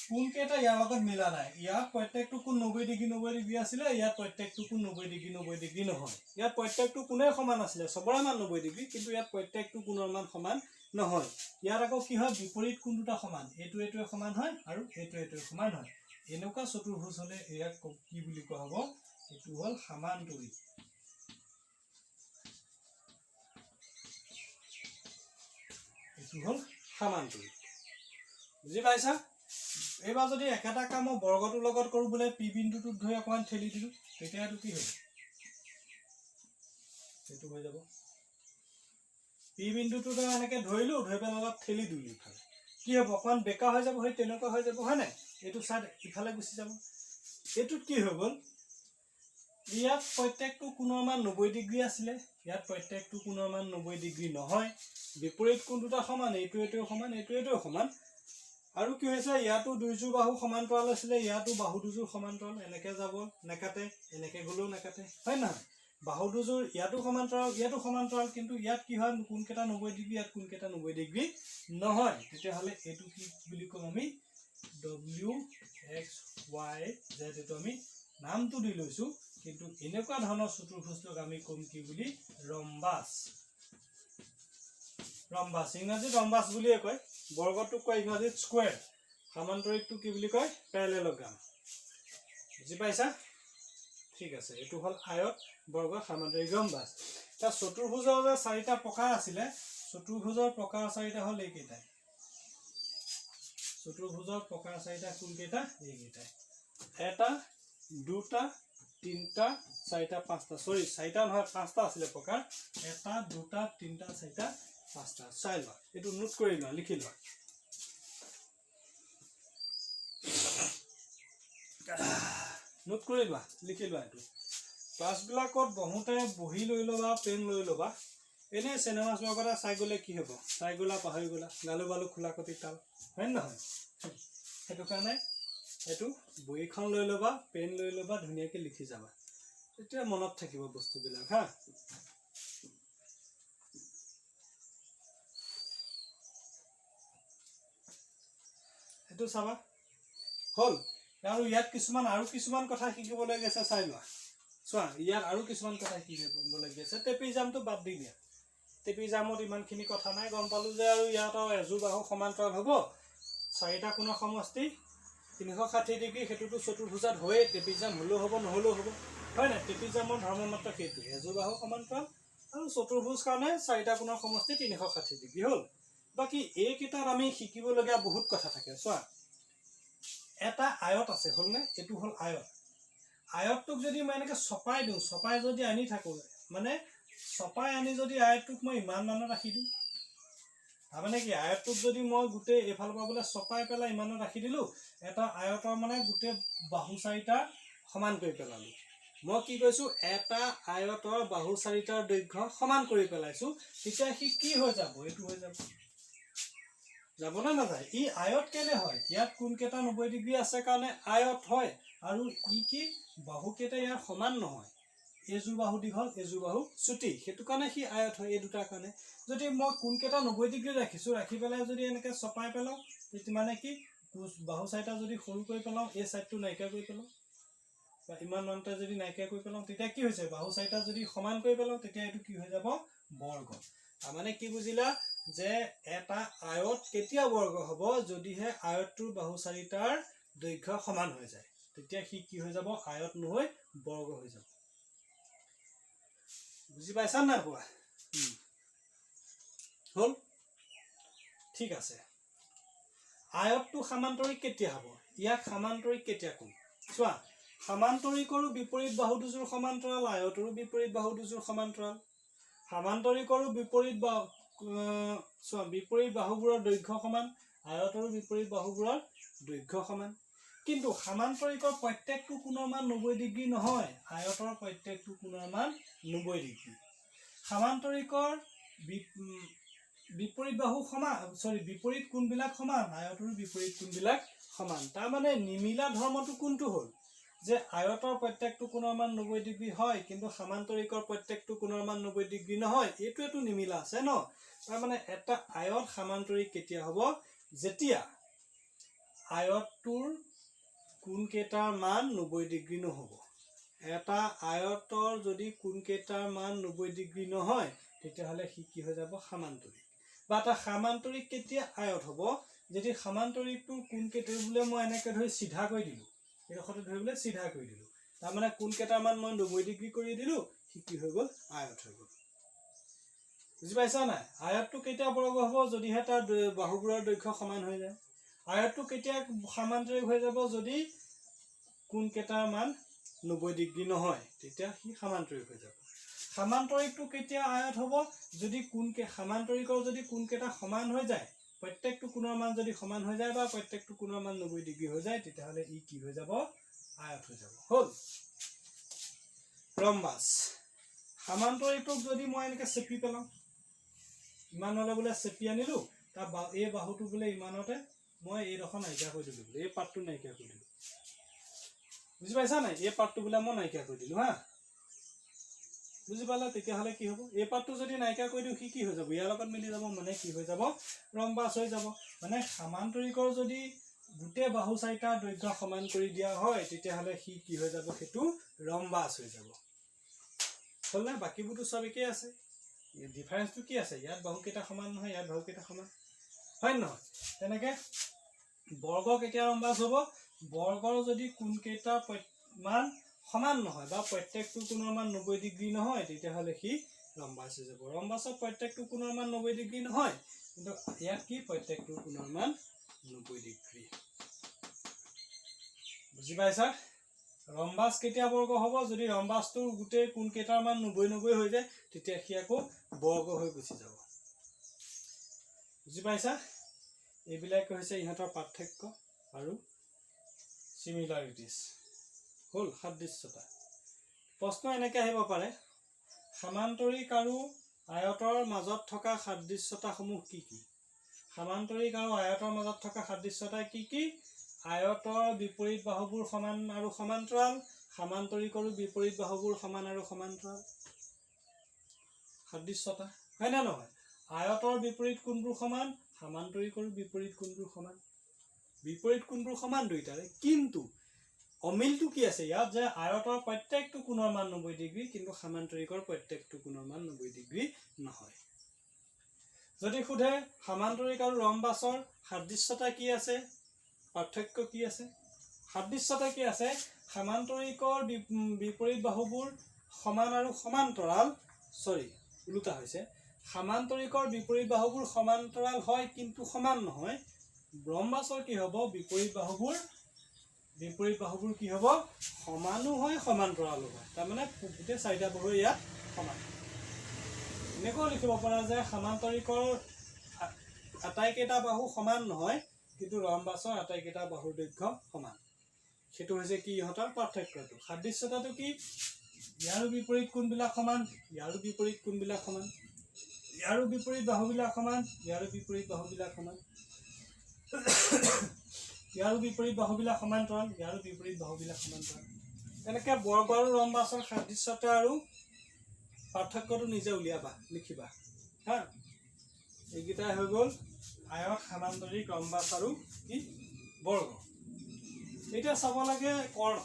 কোণ কেইটা ইয়াৰ লগত মিলা নাই। ইয়াত প্ৰত্যেকটো কোণ 90 ডিগ্ৰী 90 ডিগ্ৰী আছিলে, ইয়াত প্ৰত্যেকটো কোণ 90 ডিগ্ৰী 90 ডিগ্ৰী নহয়। ইয়াত প্ৰত্যেকটো কোণেই সমান আছিলে, চবৰে মান 90 ডিগ্ৰী, কিন্তু ইয়াত প্ৰত্যেকটো কোণৰ মান সমান নহয়। ইয়াত আকৌ কি হয়? বিপৰীত কোণ দুটা সমান, এইটোৱে সমান হয় আৰু এইটোৱে সমান হয়। এনেকুৱা চতুৰ্ভুজ হলে ইয়াক কি বুলি কোৱা হ'ব? এইটো হ'ল সমান্তৰিক। এইটো হ'ল সমান্তৰিক। বুজি পাইছা? এইবাৰ যদি একেটা কাম মই বৰ্গটোৰ লগত কৰো, বোলে P বিন্দুটোত ধৰি অকণমান ঠেলি দিলো, তেতিয়া এইটো কি হ'ব? এইটো হৈ যাব। P বিন্দুটোত এনেকে ধৰিলো, ধৰি পেলাই অলপ ঠেলি দিলো ইফালে, কি হ'ব? অকণমান বেকা হৈ যাব, সেই তেনেকুৱা হৈ যাব, হয় নাই? এইটো চাইড ইফালে গুচি যাব। এইটোত কি হৈ গ'ল? ইয়াত প্ৰত্যেকটো কোণৰ মান 90 ডিগ্ৰী আছিলে, ইয়াত প্ৰত্যেকটো কোণৰ মান 90 ডিগ্ৰী নহয়। বিপৰীত কোণ দুটা সমান, এইটোৱেও সমান, এইটোৱেও সমান। আৰু কি হৈছে? ইয়াতো দুইযোৰ বাহু সমান্তৰাল আছিলে, ইয়াতো বাহু দুযোৰ সমান্তৰাল, এনেকে যাব, নেকাটে, এনেকে গ'লেও নেকাটে, হয় নহয়? বাহু দুযোৰ ইয়াতো সমান্তৰাল, ইয়াতো সমান্তৰাল, কিন্তু ইয়াত কি হয়? কোণ কেইটা 90 ডিগ্ৰী, ইয়াত কোণ কেইটা 90 ডিগ্ৰী নহয়। তেতিয়াহ'লে এইটো কি বুলি ক'ম আমি? WXYZ। এইটো আমি নামটো দি লৈছো, কিন্তু এনেকুৱা ধৰণৰ চতুৰ্ভুজটোক আমি ক'ম কি বুলি? ৰম্বাস। ৰম্বাস, ইংৰাজীত ৰম্বাস বুলিয়ে কয়। বৰ্গটোক কয় ইংৰাজীত স্কুৱেৰ। সমান্তৰিকটো কি বুলি কয়? পেৰেলেলগ্ৰাম। বুজি পাইছা? ঠিক আছে, এইটো হ'ল আয়ত, বৰ্গ, সমান্তৰিক, ৰম্বাস। এতিয়া চতুৰ্ভুজৰ যে 4টা প্ৰকাৰ আছিলে, চতুৰ্ভুজৰ প্ৰকাৰ 4টা হ'ল এইকেইটাই। চতুৰ্ভুজৰ প্ৰকাৰ 4টা কোনকেইটা? এইকেইটাই। 1টা 2টা 3টা 4টা 5টা, সৰি 4টা নহয় 5টা আছিলে প্ৰকাৰ। 1টা 2টা 3টা 4টা 5টা। চাই লোৱা, এইটো নোট কৰি লোৱা, লিখি লোৱা। নোট কৰি লোৱা, লিখি লোৱা। এইটো ক্লাছবিলাকত বহোঁতে বহি লৈ ল'বা, পেন লৈ ল'বা। এনে চিনেমা চোৱাৰ কথা চাই গ'লে কি হ'ব, চাই গ'লা পাহৰি গ'লা, গালু বালু খোলা কটি তাল, হয় নে নহয়? সেইটো কাৰণে এইটো বহীখন লৈ ল'বা, পেন লৈ ল'বা, ধুনীয়াকৈ লিখি যাবা, তেতিয়া মনত থাকিব বস্তুবিলাক হা। সেইটো চাবা হ'ল। আৰু ইয়াত আৰু কিছুমান কথা শিকিবলৈ গৈছে, চাই লোৱা। চোৱা, ইয়াত আৰু কিছুমান কথা শিকিবলৈ গৈছে। ট্ৰেপিজামটো বাদ দি দিয়া, ট্ৰেপিজামত ইমানখিনি কথা নাই, গম পালোঁ যে আৰু ইয়াত আৰু এযোৰ বাহু সমান্তৰাল হ'ব, 4টা কোণৰ সমষ্টি 360 ডিগ্ৰী, সেইটোতো চতুৰ্ভুজাত হয়েই, ট্ৰেপিজাম হ'লেও হ'ব নহ'লেও হ'ব, হয় নাই? ট্ৰেপিজামৰ ধৰ্ম মাত্ৰ সেইটো, এযোৰ বাহু সমান্তৰাল আৰু চতুৰ্ভুজ কাৰণে 4টা কোণৰ সমষ্টি 360 ডিগ্ৰী হ'ল। বাকী এইকেইটাত আমি শিকিবলগীয়া বহুত কথা থাকে। চোৱা, এটা আয়ত আছে, হ'লনে? এইটো হ'ল আয়ত। আয়তটোক যদি মই এনেকৈ চপাই দিওঁ, চপাই যদি আনি থাকোঁ, মানে চপাই আনি যদি আয়তটোক মই ইমান মানত ৰাখি দিওঁ, তাৰমানে কি, আয়তটোক যদি মই গোটেই এইফালৰ পৰা বোলে চপাই পেলাই ইমানত ৰাখি দিলোঁ, এটা আয়তৰ মানে গোটেই বাহু 4টা সমান কৰি পেলালোঁ। মই কি কৈছোঁ, এটা আয়তৰ বাহু 4টাৰ দৈৰ্ঘ্য সমান কৰি পেলাইছোঁ, তেতিয়া সি কি হৈ যাব? এইটো হৈ যাব, যাবনে নাযায়? ই আয়ত কেলে হয়? ইয়াত কোনকেইটা 90 ডিগ্ৰী আছে কাৰণে আয়ত হয়, আৰু ই কি, বাহুকেইটা ইয়াৰ সমান নহয়, এইযোৰ বাহু দীঘল, এইযোৰ বাহু চুটি, সেইটো কাৰণে সি আয়ত হয়, এই দুটাৰ কাৰণে। যদি মই কোনকেইটা 90 ডিগ্ৰী ৰাখিছোঁ, ৰাখি পেলাই যদি এনেকৈ চপাই পেলাওঁ, তেতিয়া মানে কি, বাহু 4টা যদি সৰু কৰি পেলাওঁ, এই চাইডটো নাইকিয়া কৰি পেলাওঁ, বা ইমান মানতে যদি নাইকিয়া কৰি পেলাওঁ, তেতিয়া কি হৈছে, বাহু 4টা যদি সমান কৰি পেলাওঁ, তেতিয়া এইটো কি হৈ যাব? বৰ্গ। তাৰমানে কি বুজিলা, যে এটা আয়ত কেতিয়া বৰ্গ হ'ব? যদিহে আয়তটোৰ বাহু 4টাৰ দৈৰ্ঘ্য সমান হৈ যায়, তেতিয়া সি কি হৈ যাব? আয়ত নহয়, বৰ্গ হৈ যাব। বুজি পাইছা নাই পোৱা? হ'ল? ঠিক আছে। আয়তটো সামান্তৰিক কেতিয়া হ'ব? ইয়াক সামান্তৰিক কেতিয়া ক'ম? চোৱা, সামান্তৰিকৰো বিপৰীত বাহু দুযোৰ সমান্তৰাল, আয়তৰো বিপৰীত বাহু দুযোৰ সমান্তৰাল। সামান্তৰিকৰো বিপৰীত বিপৰীত বাহুবোৰৰ দৈৰ্ঘ্য সমান, আয়তৰো বিপৰীত বাহুবোৰৰ দৈৰ্ঘ্য সমান। কিন্তু সামান্তৰিকৰ প্ৰত্যেকটো কোণৰ মান 90 ডিগ্ৰী নহয়, আয়তৰ প্ৰত্যেকটো কোণৰ মান 90 ডিগ্ৰী। সামান্তৰিকৰ বিপৰীত বাহু সমান, বিপৰীত কোণবিলাক সমান, আয়তৰো বিপৰীত কোণবিলাক সমান। তাৰমানে নিমিলা ধৰ্মটো কোনটো হ'ল? যে আয়তৰ প্ৰত্যেকটো কোণৰ মান 90 ডিগ্ৰী হয়, কিন্তু সামান্তৰিকৰ প্ৰত্যেকটো কোণৰ মান 90 ডিগ্ৰী নহয়, এইটোৱেতো নিমিলা আছে ন। তাৰমানে এটা আয়ত সামান্তৰিক কেতিয়া হ'ব? যেতিয়া আয়তটোৰ কোণকেইটাৰ মান 90 ডিগ্ৰী নহ'ব। এটা আয়তৰ যদি কোণকেইটাৰ মান 90 ডিগ্ৰী নহয়, তেতিয়াহ'লে সি কি হৈ যাব? সামান্তৰিক। বা এটা সামান্তৰিক কেতিয়া আয়ত হ'ব? যদি সামান্তৰিকটোৰ কোণকেইটা বোলে মই এনেকৈ ধৰি চিধা কৰি দিলোঁ, এইডোখৰতে ধৰি বোলে চিধা কৰি দিলোঁ, তাৰমানে কোণকেইটাৰ মান মই 90 ডিগ্ৰী কৰি দিলোঁ, সি কি হৈ গ'ল? আয়ত হৈ গ'ল। বুজি পাইছা নাই? আয়তটো কেতিয়া বৰ্গ হ'ব? যদিহে তাৰ বাহুবোৰৰ দৈৰ্ঘ্য সমান হৈ যায়। আয়তটো কেতিয়া সামান্তৰিক হৈ যাব? যদি কোণকেইটাৰ মান 90 ডিগ্ৰী নহয়, তেতিয়া সি সামান্তৰিক হৈ যাব। সামান্তৰিকটো কেতিয়া আয়ত হ'ব? যদি সামান্তৰিকৰ যদি কোণকেইটা সমান হৈ যায়, প্ৰত্যেকটো কোণৰ মান যদি সমান হৈ যায়, বা প্ৰত্যেকটো কোণৰ মান 90 ডিগ্ৰী হৈ যায়, তেতিয়াহ'লে ই কি হৈ যাব? আয়ত হৈ যাব। হ'ল? ৰম্বাস। সামান্তৰিকটোক যদি মই এনেকৈ চেপি পেলাওঁ, ইমানলৈ বোলে চেপি আনিলোঁ, তাৰ এই বাহুটো বোলে ইমানতে মই এইডোখৰ নাইকিয়া কৰি দিলোঁ, এই পাৰ্টটো নাইকিয়া কৰি দিলোঁ। বুজি পাইছা নাই? এই পাৰ্টটো বোলে মই নাইকিয়া কৰি দিলোঁ হা। বুজি পালা? তেতিয়াহ'লে কি হ'ব? এই পাৰ্টটো যদি নাইকিয়া কৰি দিওঁ, সি কি হৈ যাব? ইয়াৰ লগত মিলি যাব, মানে কি হৈ যাব? ৰম্বাস হৈ যাব। মানে সামান্তৰিকৰ যদি গোটেই বাহু 4টাৰ দৈৰ্ঘ্য সমান কৰি দিয়া হয়, তেতিয়াহ'লে সি কি হৈ যাব? সেইটো ৰম্বাস হৈ যাব। হ'লনে? বাকীবোৰতো চব একেই আছে, ডিফাৰেঞ্চটো কি আছে? ইয়াত বাহুকেইটা সমান নহয়, ইয়াত বাহুকেইটা সমান, হয় নহয়? তেনেকৈ বৰ্গ কেতিয়া ৰম্বাস হ'ব? বৰ্গৰ যদি কোণকেইটা মান সমান নহয়, বা প্ৰত্যেকটো কোণৰ মান 90 ডিগ্ৰী নহয়, তেতিয়াহ'লে সি ৰম্বাস হৈ যাব। ৰম্বাসৰ প্ৰত্যেকটো কোণৰ মান 90 ডিগ্ৰী নহয়, কিন্তু ইয়াত কি? প্ৰত্যেকটো কোণৰ মান 90 ডিগ্ৰী। বুজি পাইছা? ৰম্বাস কেতিয়া বৰ্গ হ'ব? যদি ৰম্বাসটোৰ গোটেই কোণকেইটাৰ মান 90 হৈ যায়, তেতিয়া সি আকৌ বৰ্গ হৈ গুচি যাব। বুজি পাইছা? এইবিলাকে হৈছে ইহঁতৰ পাৰ্থক্য আৰু চিমিলাৰিটিজ। হ'ল সাদৃশ্যতা। প্ৰশ্ন এনেকৈ আহিব পাৰে, সামান্তৰিক আৰু আয়তৰ মাজত থকা সাদৃশ্যতাসমূহ কি কি? সামান্তৰিক আৰু আয়তৰ মাজত থকা সাদৃশ্যতা কি কি? আয়তৰ বিপৰীত বাহুবোৰ সমান আৰু সমান্তৰাল, সামান্তৰিক আৰু বিপৰীত বাহুবোৰ সমান আৰু সমান্তৰাল। সাদৃশ্যতা হয় নে নহয়? আয়তৰ বিপৰীত কোণবোৰ সমান, সামান্তৰিক আৰু বিপৰীত কোণবোৰ সমান। বিপৰীত কোণবোৰ সমান দুইটাৰে, কিন্তু অমিলটো কি আছে ইয়াত যে আয়তৰ প্ৰত্যেকটো কোণৰ মান 90 ডিগ্ৰী, কিন্তু সামান্তৰিকৰ প্ৰত্যেকটো কোণৰ মান 90 ডিগ্ৰী নহয়। যদি সোধে সামান্তৰিক আৰু ৰম্বাসৰ সাদৃশ্যতা কি আছে, পাৰ্থক্য কি আছে? সাদৃশ্যতা কি আছে? সামান্তৰিকৰ বিপৰীত বাহুবোৰ সমান আৰু সমান্তৰাল, ওলোটা হৈছে। সামান্তৰিকৰ বিপৰীত বাহুবোৰ সমান্তৰাল হয় কিন্তু সমান নহয়। ৰম্বাসৰ কি হ'ব? বিপৰীত বাহুবোৰ কি হ'ব? সমানো হয় সমান্তৰালো হয়। তাৰমানে গোটেই চাৰিটা বাহু ইয়াত সমান। এনেকৈ লিখিব পৰা যে সামান্তৰিকৰ আটাইকেইটা বাহু সমান নহয়, কিন্তু ৰম্বাসৰ আটাইকেইটা বাহুৰ দৈৰ্ঘ্য সমান। সেইটো হৈছে কি ইহঁতৰ পাৰ্থক্যটো। সাদৃশ্যতাটো কি? ইয়াৰো বিপৰীত কোণবিলাক সমান, ইয়াৰো বিপৰীত কোণবিলাক সমান, ইয়াৰো বিপৰীত বাহুবিলাক সমান, ইয়াৰো বিপৰীত বাহুবিলাক সমান, ইয়াৰো বিপৰীত বাহুবিলাক সমান্তৰাল, ইয়াৰো বিপৰীত বাহুবিলাক সমান্তৰাল। এনেকৈ বৰ্গ আৰু ৰম্বাসৰ সাদৃশ্যতা আৰু পাৰ্থক্যটো নিজে উলিয়াবা, লিখিবা হা। এইকেইটাই হৈ গ'ল আয়ত, সামান্তৰিক, ৰম্বাস আৰু কি বৰ্গ। এতিয়া চাব লাগে কৰ্ণ।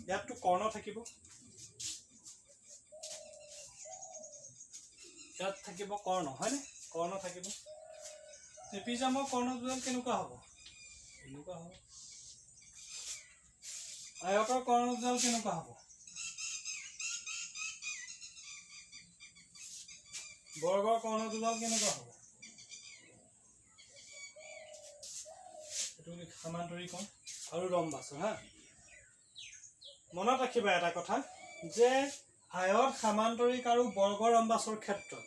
ইয়াততো কৰ্ণ থাকিব, ইয়াত থাকিব কৰ্ণ, হয়নে? কৰ্ণ থাকিব। ট্ৰেপিজামৰ কৰ্ণ দুডাল কেনেকুৱা হ'ব? এনেকুৱা হ'ব। আয়তৰ কৰ্ণ দুডাল কেনেকুৱা হ'ব? বৰ্গৰ কৰ্ণ দুডাল কেনেকুৱা হ'ব? এইটো সামান্তৰিক কোণ আৰু ৰম্বাসৰ হা। মনত ৰাখিবা এটা কথা যে আয়ত, সামান্তৰিক আৰু বৰ্গ ৰম্বাসৰ ক্ষেত্ৰত,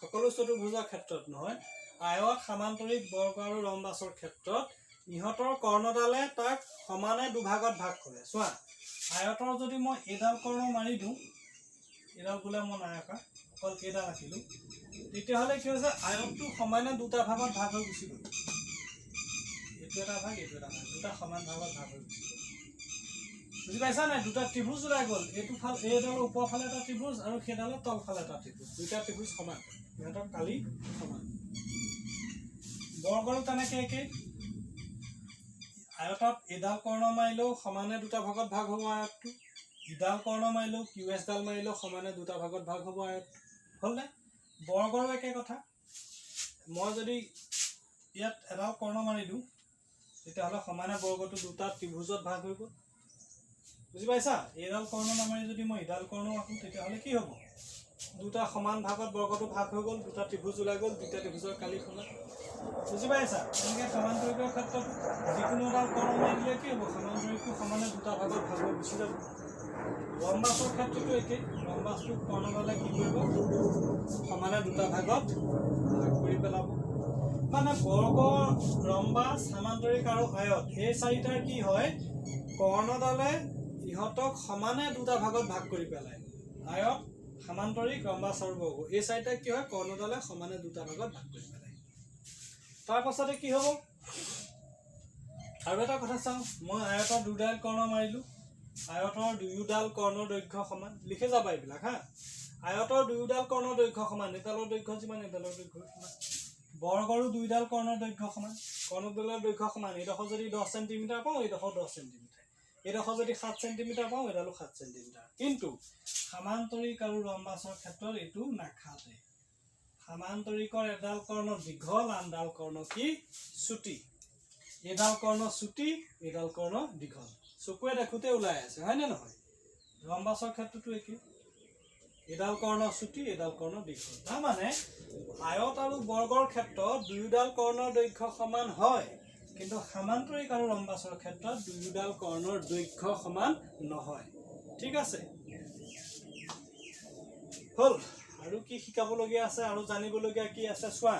সকলো চতুৰ্ভুজৰ ক্ষেত্ৰত নহয়, আয়ত, সামান্তৰিক, বৰ্গ আৰু ৰম্বাসৰ ক্ষেত্ৰত ইহঁতৰ কৰ্ণডালে তাক সমানে দুভাগত ভাগ কৰে। চোৱা, আয়তৰ যদি মই এইডাল কৰ্ণ মাৰি দিওঁ, এইডাল বোলে মই নাই আঁকা, অকল এইডাল আঁকিলোঁ, তেতিয়াহ'লে কি হৈছে? আয়তটো সমানে দুটা ভাগত ভাগ হৈ গুচি গ'ল। এইটো এটা ভাগ, এইটো এটা ভাগ, দুটা সমান ভাগত ভাগ হৈ গুচি গ'ল। বুজি পাইছা নাই? দুটা ত্ৰিভুজ ওলাই গ'ল। এইডালৰ ওপৰ ফালে এটা ত্ৰিভুজ আৰু সেইডালৰ তলফালে এটা ত্ৰিভুজ, দুটা ত্ৰিভুজ সমান, সিহঁতৰ কালি সমান। বৰ্গৰো তেনেকে একেই। আয়তত এডাল কৰ্ণ মাৰিলেও সমানে দুটা ভাগত ভাগ হ'ব আয়তটো, ইডাল কৰ্ণ মাৰিলেও QS ডাল মাৰিলেও সমানে দুটা ভাগত ভাগ হ'ব আয়তটো। হ'লনে? বৰ্গৰো একে কথা। মই যদি ইয়াত এডাল কৰ্ণ মাৰি দিওঁ, তেতিয়াহ'লে সমানে বৰ্গটো দুটা ত্ৰিভুজত ভাগ হৈ গ'ল। বুজি পাইছা? এইডাল কৰ্ণ নামাৰি যদি মই ইডাল কৰ্ণ আঁকো, তেতিয়াহ'লে কি হ'ব? দুটা সমান ভাগত বৰ্গটো ভাগ হৈ গ'ল, দুটা ত্ৰিভুজ ওলাই গ'ল, দুটা ত্ৰিভুজৰ কালি সমান। বুজি পাইছা? এনেকৈ সামান্তৰিকৰ ক্ষেত্ৰত যিকোনো এডাল কৰ্ণ মাৰি দিলে কি হ'ব? সামান্তৰিকটো সমানে দুটা ভাগত ভাগ হৈ গুচি যাব। ৰম্বাসৰ ক্ষেত্ৰতো একেই। ৰম্বাসটো কৰ্ণডালে কি কৰিব? সমানে দুটা ভাগত ভাগ কৰি পেলাব। মানে বৰ্গ, ৰম্বাস, সামান্তৰিক আৰু আয়ত, এই চাৰিটাৰ কি হয়? কৰ্ণডালে ইহঁতক সমানে দুটা ভাগত ভাগ কৰি পেলায়। আয়ত, সামান্তৰিক, ৰম্বাস আৰু বৰ্গ, এই চাৰিটা কি হয়? কৰ্ণডালে সমানে দুটা ভাগত ভাগ কৰি পেলায়। তাৰ পাছতে কি হ'ব? আৰু এটা কথা চাওঁ, মই আয়তৰ দুডাল কৰ্ণ মাৰিলোঁ, আয়তৰ দুয়োডাল কৰ্ণৰ দৈৰ্ঘ্য সমান। লিখি যাবা এইবিলাক হা। আয়তৰ দুয়োডাল কৰ্ণৰ দৈৰ্ঘ্য সমান, এডালৰ দৈৰ্ঘ্য যিমান এডালৰ দৈৰ্ঘ্য সমান। বৰ্গৰো দুইডাল কৰ্ণৰ দৈৰ্ঘ্য সমান, কৰ্ণডালৰ দৈৰ্ঘ্য সমান। এইডোখৰ যদি 10 চেণ্টিমিটাৰ পাওঁ, এইডোখৰ 10 চেণ্টিমিটাৰ। এইডোখৰ যদি 7 চেণ্টিমিটাৰ পাওঁ, এডালো 7 চেণ্টিমিটাৰ। কিন্তু সামান্তৰিক আৰু ৰম্বাসৰ ক্ষেত্ৰত এইটো নাখাতে। সামান্তৰিকৰ এডাল কৰ্ণ দীঘল, আনডাল কৰ্ণ কি? চুটি। এডাল কৰ্ণ চুটি, এডাল কৰ্ণ দীঘল। চকুৱে দেখোঁতে ওলাই আছে, হয়নে নহয়? ৰম্বাসৰ ক্ষেত্ৰতো একেই। এডাল কৰ্ণ চুটি, এডাল কৰ্ণ দীঘল। তাৰমানে আয়ত আৰু বৰ্গৰ ক্ষেত্ৰত দুয়োডাল কৰ্ণৰ দৈৰ্ঘ্য সমান হয়, কিন্তু সামান্তৰিক আৰু ৰম্বাসৰ ক্ষেত্ৰত দুয়োডাল কৰ্ণৰ দৈৰ্ঘ্য সমান নহয়। ঠিক আছে? হ'ল। আৰু কি শিকাবলগীয়া আছে আৰু জানিবলগীয়া কি আছে চোৱা।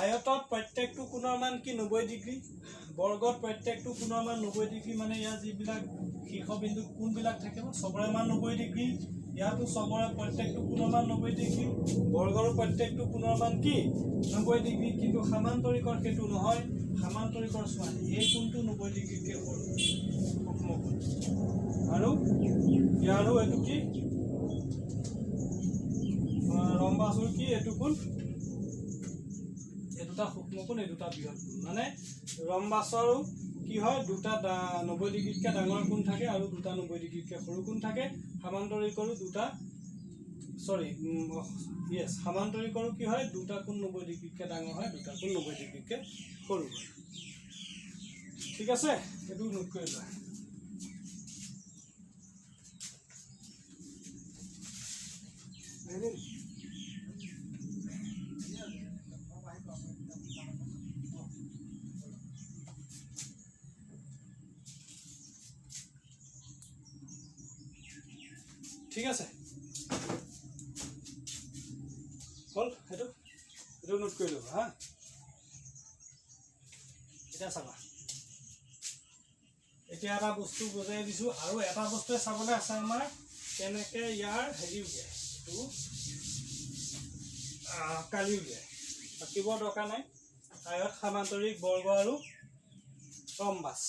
আয়তত প্ৰত্যেকটো কোণৰ মান কি? 90 ডিগ্ৰী। বৰ্গত প্ৰত্যেকটো কোণৰ মান 90 ডিগ্ৰী, মানে ইয়াৰ যিবিলাক শীৰ্ষবিন্দু কোণবিলাক থাকিব, চবৰে মান 90 ডিগ্ৰী। ইয়াতো সবৰে প্ৰত্যেকটো কোণৰ মান 90 ডিগ্ৰী বৰ্গৰ প্ৰত্যেকটো কোণৰ মান কি 90 ডিগ্ৰী কিন্তু সমান্তৰিকৰ সেইটো নহয় সমান্তৰিকৰ চোৱা এই কোণটো 90 ডিগ্ৰীতকৈ সৰু সূক্ষ্ম কোণ আৰু ইয়াৰো এইটো কি ৰম্বাসৰ কি এইটো কোণ এই দুটা সূক্ষ্ম কোণ এই দুটা বৃহৎ কোণ মানে ৰম্বাসৰো কি হয় দুটা 90 ডিগ্ৰীতকৈ ডাঙৰ কোণ থাকে আৰু দুটা 90 ডিগ্ৰীতকৈ সৰু কোণ থাকে সমান্তৰিকৰো দুটা সমান্তৰিকৰো কি হয় দুটা কোণ 90 ডিগ্ৰীতকৈ ডাঙৰ হয় দুটা কোণ 90 ডিগ্ৰীতকৈ সৰু হয় ঠিক আছে এইটো নোট কৰি লোৱা ঠিক আছে হল এইটো নোট কৰি ল'বা হা এতিয়া চাবা এতিয়া এটা বস্তু বুজাই দিছোঁ আৰু এটা বস্তুৱে চাবলৈ আছে আমাৰ কেনেকৈ ইয়াৰ হেৰি উলিয়ায় এইটো কালি উলিয়ায় বাকিবৰ দৰকাৰ নাই আয়ত সমান্তৰিক বৰ্গ আৰু ৰম্বাস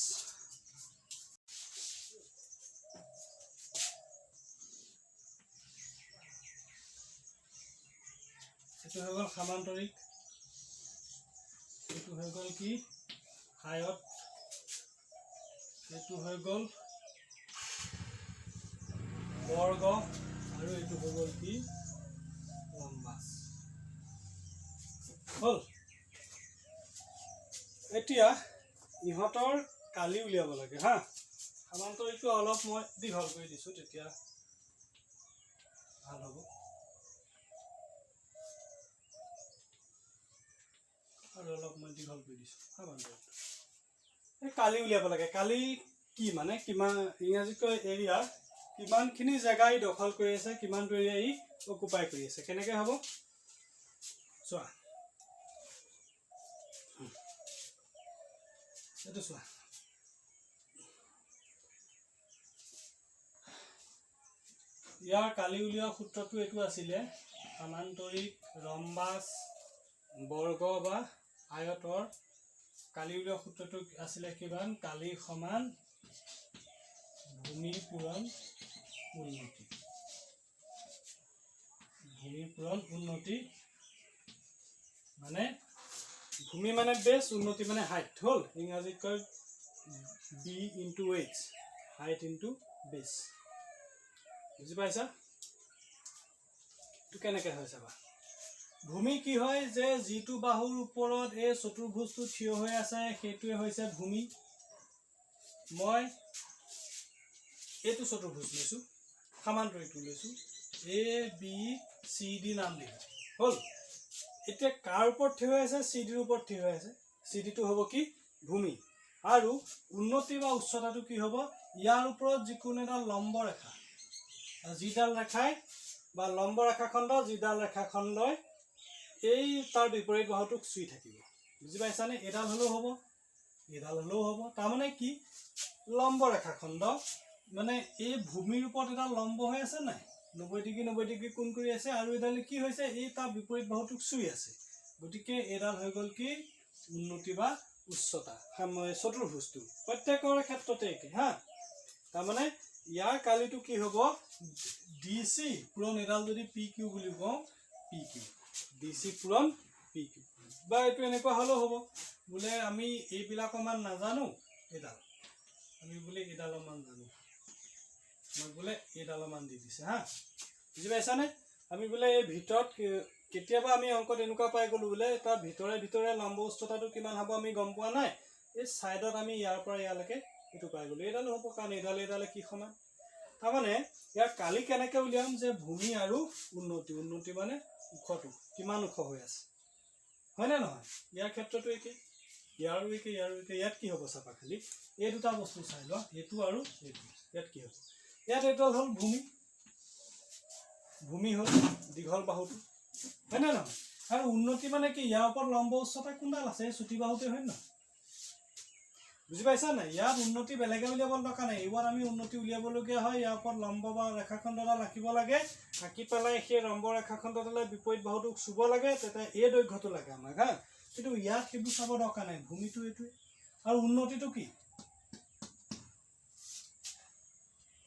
এইটো হৈ গ'ল সমান্তৰিক এইটো হৈ গ'ল কি আয়ত এইটো হৈ গ'ল বৰ্গ আৰু এইটো হৈ গ'ল কি ৰম্বাস হ'ল এতিয়া ইহঁতৰ কালি উলিয়াব লাগে হা সমান্তৰিকটো অলপ মই দীঘল কৰি দিছোঁ তেতিয়া ভাল হ'ব আৰু অলপ মই দীঘল কৰি দিছোঁ সমান্তৰিকটো এই কালি উলিয়াব লাগে কালি কি মানে কিমান ইংৰাজীত কয় এৰিয়া কিমানখিনি জেগা ই দখল কৰি আছে কিমানটো এৰিয়া ই অকুপাই কৰি আছে কেনেকৈ হ'ব চোৱা এইটো চোৱা ইয়াৰ কালি উলিওৱা সূত্ৰটো এইটো আছিলে সমান্তৰিক ৰম্বাস বৰ্গ বা আয়তৰ কালি উলিওৱা সূত্ৰটো আছিলে কিমান কালি সমান ভূমি পূৰণ উন্নতি ভূমি পূৰণ উন্নতি মানে ভূমি মানে বেছ উন্নতি মানে হাইট হ'ল ইংৰাজীত কয় b into h height into base বুজি পাইছা এইটো কেনেকৈ হয় চাবা ভূমি কি হয় যে যিটো বাহুৰ ওপৰত এই চতুৰ্ভুজটো থিয় হৈ আছে সেইটোৱে হৈছে ভূমি মই এইটো চতুৰ্ভুজ লৈছোঁ সমান্তৰিকটো লৈছোঁ এ বি চি ডি নাম দিলোঁ হ'ল এতিয়া কাৰ ওপৰত থিয় হৈ আছে চি ডিৰ ওপৰত থিয় হৈ আছে চি ডিটো হ'ব কি ভূমি আৰু উন্নতি বা উচ্চতাটো কি হ'ব ইয়াৰ ওপৰত যিকোনো এটা লম্ব ৰেখা যিডাল ৰেখাই বা লম্ব ৰেখাখণ্ড যিডাল ৰেখাখণ্ডই এই তাৰ বিপৰীত বাহুটোক চুই থাকিব বুজি পাইছানে এডাল হ'লেও হ'ব তাৰমানে কি লম্ব ৰেখাখণ্ড মানে এই ভূমিৰ ওপৰত এটা লম্ব হৈ আছে নাই 90 ডিগ্ৰী কোণ কৰি আছে আৰু এডাল কি হৈছে এই তাৰ বিপৰীত বাহুটোক চুই আছে গতিকে এডাল হৈ গ'ল কি উন্নতি বা উচ্চতা চতুৰ্ভুজটো প্ৰত্যেকৰে ক্ষেত্ৰতে একে হা তাৰমানে ইয়াৰ কালিটো কি হ'ব ডি চি পূৰণ এডাল যদি পি কিউ বুলি কওঁ পি কিউ ডি চি পূৰণ পি কিউ বা এইটো এনেকুৱা হ'লেও হ'ব বোলে আমি এইবিলাকৰ মান নাজানো এডাল আমি বোলে এডালৰ মান জানো মই বোলে এডালৰ মান দি দিছে হা বুজি পাইছানে আমি বোলে এই ভিতৰত কেতিয়াবা আমি অংকত এনেকুৱা পাই গ'লোঁ বোলে তাৰ ভিতৰে লম্ব উচ্চতাটো কিমান হ'ব আমি গম পোৱা নাই এই ছাইডত আমি ইয়াৰ পৰা ইয়ালৈকে এইটো পাই গ'লোঁ এইডালো হ'ব কাৰণ এইডালে কি সমান তাৰমানে ইয়াৰ কালি কেনেকৈ উলিয়াম যে ভূমি আৰু উন্নতি মানে ওখটো কিমান ওখ হৈ আছে হয়নে নহয় ইয়াৰ ক্ষেত্ৰতো একে ইয়াৰো একে ইয়াত কি হ'ব চাপা খালি এই দুটা বস্তু চাই লোৱা এইটো আৰু এইটো ইয়াত কি হ'ব ইয়াত এইটো হ'ল ভূমি হ'ল দীঘল বাহুটো হয়নে নহয় আৰু উন্নতি মানে কি ইয়াৰ ওপৰত লম্ব উচ্চতা কোনডাল আছে চুটি বাহুতে হয় নহয় বুজি পাইছা নাই? ইয়াত উন্নতি বেলেগে উলিয়াব দৰকাৰ নাই। এইবাৰ আমি উন্নতি উলিয়াবলগীয়া হয় ইয়াৰ ওপৰত লম্ব বা ৰেখাখণ্ডডাল আঁকিব লাগে। আঁকি পেলাই সেই লম্ব ৰেখাখণ্ডডালে বিপৰীত বাহুটোক চুব লাগে, তেতিয়া এই দৈৰ্ঘ্যটো লাগে আমাক হা। কিন্তু ইয়াত সেইবোৰ চাব দৰকাৰ নাই, ভূমিটো এইটোৱে। আৰু উন্নতিটো কি?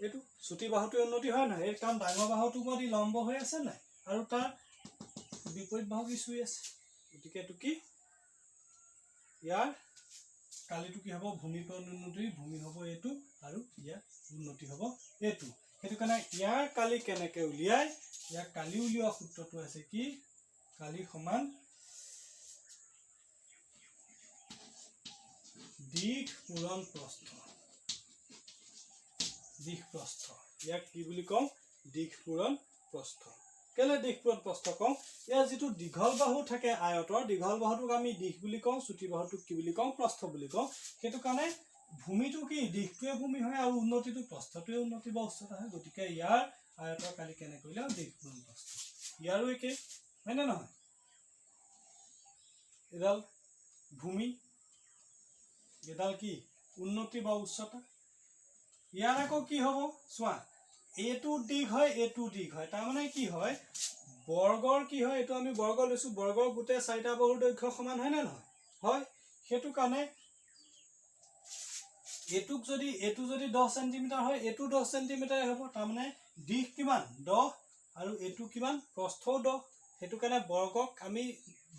এইটো চুটি বাহুটোৱে উন্নতি হয় নহয়, এই কাৰণ ডাঙৰ বাহুটোৰ ওপৰত ই লম্ব হৈ আছে নাই, আৰু তাৰ বিপৰীত বাহু কি চুই আছে। গতিকে এইটো কি? ইয়াৰ কালিটো কি হ'ব? ভূমিৰ পৰা উন্নতি, ভূমি হ'ব এইটো, আৰু ইয়াৰ উন্নতি হ'ব এইটো। সেইটো কাৰণে ইয়াৰ কালি কেনেকে উলিয়াই? ইয়াৰ কালি উলিওৱা সূত্ৰটো আছে কি? কালি সমান দিশ পূৰণ প্ৰস্থ। দিশ প্ৰস্থ ইয়াক কি বুলি কওঁ? দিশ পূৰণ প্ৰস্থ। কেলে দিশ পূৰণ প্ৰস্থ কওঁ? ইয়াৰ যিটো দীঘল বাহু থাকে আয়তৰ, দীঘল বাহুটোক আমি দিশ বুলি কওঁ, চুটি বাহুটোক কি বুলি কওঁ? প্ৰস্থ বুলি কওঁ। সেইটো কাৰণে ভূমিটো কি? দিশটোৱে ভূমি হয়, আৰু উন্নতিটো প্ৰস্থটোৱে উন্নতি বা উচ্চতা হয়। গতিকে ইয়াৰ আয়তৰ কালি কেনে কৰিলে? দিশ পূৰণ প্ৰস্থ। ইয়াৰো একে, হয়নে নহয়? এডাল ভূমি, এডাল কি? উন্নতি বা উচ্চতা। ইয়াৰ আকৌ কি হ'ব? চোৱা, এইটো দিশ হয়, এইটো দিশ হয়। তাৰমানে কি হয়? বৰ্গৰ কি হয়? এইটো আমি বৰ্গ লৈছো, বৰ্গৰ গোটেই চাৰিটা বাহুৰ দৈৰ্ঘ্য সমান হয় নে নহয়? হয়। সেইটো কাৰণে এইটো যদি 10 সেণ্টিমিটাৰ হয়, এইটো 10 সেণ্টিমিটাৰ হ'ব। তাৰমানে দিশ কিমান? 10, আৰু এইটো কিমান? প্ৰস্থও 10। সেইটো কাৰণে বৰ্গক আমি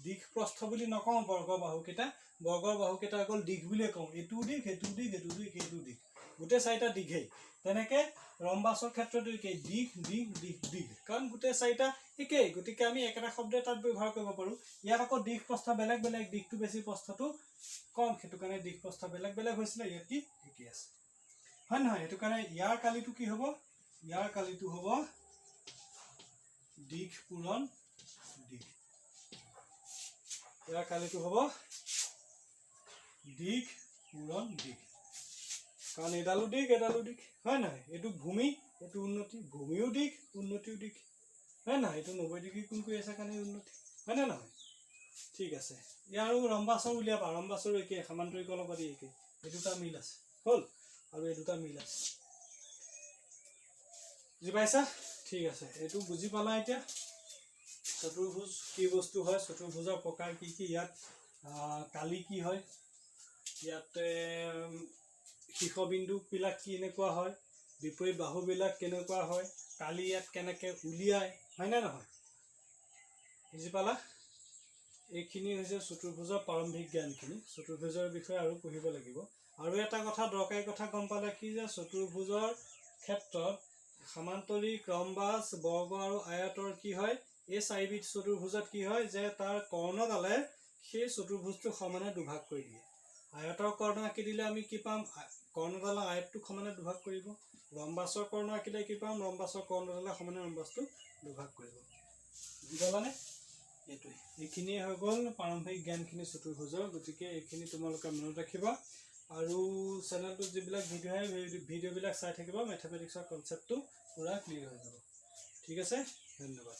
দিশ প্ৰস্থ বুলি নকওঁ। বৰ্গৰ বাহুকেইটা, বৰ্গৰ বাহুকেইটা অকল দিশ বুলিয়ে কওঁ। এইটো দিশ, এইটো দিশ, এইটো দিশ, এইটো দিশ, গোটেই চাৰিটা দিশেই। তেনেকে ৰম্বাসৰ ক্ষেত্ৰতো একেই, দিশ দিশ দিশ দিশ, কাৰণ গোটেই চাৰিটা একেই। গতিকে আমি একেটা শব্দই তাত ব্যৱহাৰ কৰিব পাৰোঁ। ইয়াত আকৌ দিশ প্ৰস্থ বেলেগ বেলেগ, দিশটো বেছি প্ৰস্থটো কম, সেইটো কাৰণে দিশ প্ৰস্থ বেলেগ বেলেগ হৈছিলে। ইয়াত কি? একেই আছে, হয় নহয়? সেইটো কাৰণে ইয়াৰ কালিটো কি হ'ব? ইয়াৰ কালিটো হ'ব দিশ পূৰণ দিশ। ইয়াৰ কালিটো হ'ব দিশ পূৰণ দিশ, কাৰণ এডালো দিশ, এডালো দিশ, হয় নহয়? এইটো ভূমি, এইটো উন্নতি, ভূমিও দিশ, উন্নতিও দিশ, হয় নহয়? এইটো 90 ডিগ্ৰী কোণ কৰি আছে কাৰণে উন্নতি, হয়নে নহয়? ঠিক আছে। ইয়াৰো ৰম্বাসৰ উলিয়াবা, ৰম্বাসৰ একেই, সামান্তৰিকৰ লগত একেই। এই দুটা মিল আছে, হ'ল, আৰু এই দুটা মিল আছে। বুজি পাইছা? ঠিক আছে, এইটো বুজি পালা এতিয়া। চতুৰ্ভুজ কি বস্তু হয়, চতুৰ্ভুজৰ প্ৰকাৰ কি কি, ইয়াত কালি কি হয়, ইয়াতে শীৰ্ষবিন্দুবিলাক কেনেকুৱা হয়, বিপৰীত বাহুবিলাক কেনেকুৱা হয়, কালি ইয়াত কেনেকে উলিয়ায়, হয়নে নহয়? বুজি পালা? এইখিনি হৈছে চতুৰ্ভুজৰ প্ৰাৰম্ভিক জ্ঞানখিনি। চতুৰ্ভুজৰ বিষয়ে আৰু পঢ়িব লাগিব। আৰু এটা কথা, দৰকাৰী কথা গম পালে কি, যে চতুৰ্ভুজৰ ক্ষেত্ৰত সমান্তৰিক, ৰম্বাস, বৰ্গ আৰু আয়তৰ কি হয়, এই চাৰিবিধ চতুৰ্ভুজত কি হয়, যে তাৰ কৰ্ণডালে সেই চতুৰ্ভুজটো সমানে দুভাগ কৰি দিয়ে। আয়তৰ কৰ্ণ আঁকি দিলে আমি কি পাম? কৰ্ণডালে আয়তটো সমানে দুভাগ কৰিব। ৰম্বাসৰ কৰ্ণ আঁকিলে কি পাম? ৰম্বাসৰ কৰ্ণডালে সমানে ৰম্বাসটো দুভাগ কৰিব। বুজি পালানে? এইটোৱে, এইখিনিয়ে হৈ গ'ল প্ৰাৰম্ভিক জ্ঞানখিনি চতুৰ্ভুজৰ। গতিকে এইখিনি তোমালোকে মনত ৰাখিবা, আৰু চেনেলটোত যিবিলাক ভিডিঅ'বিলাক চাই থাকিবা, মেথমেটিক্সৰ কনচেপ্টটো পুৰা ক্লিয়াৰ হৈ যাব। ঠিক আছে, ধন্যবাদ।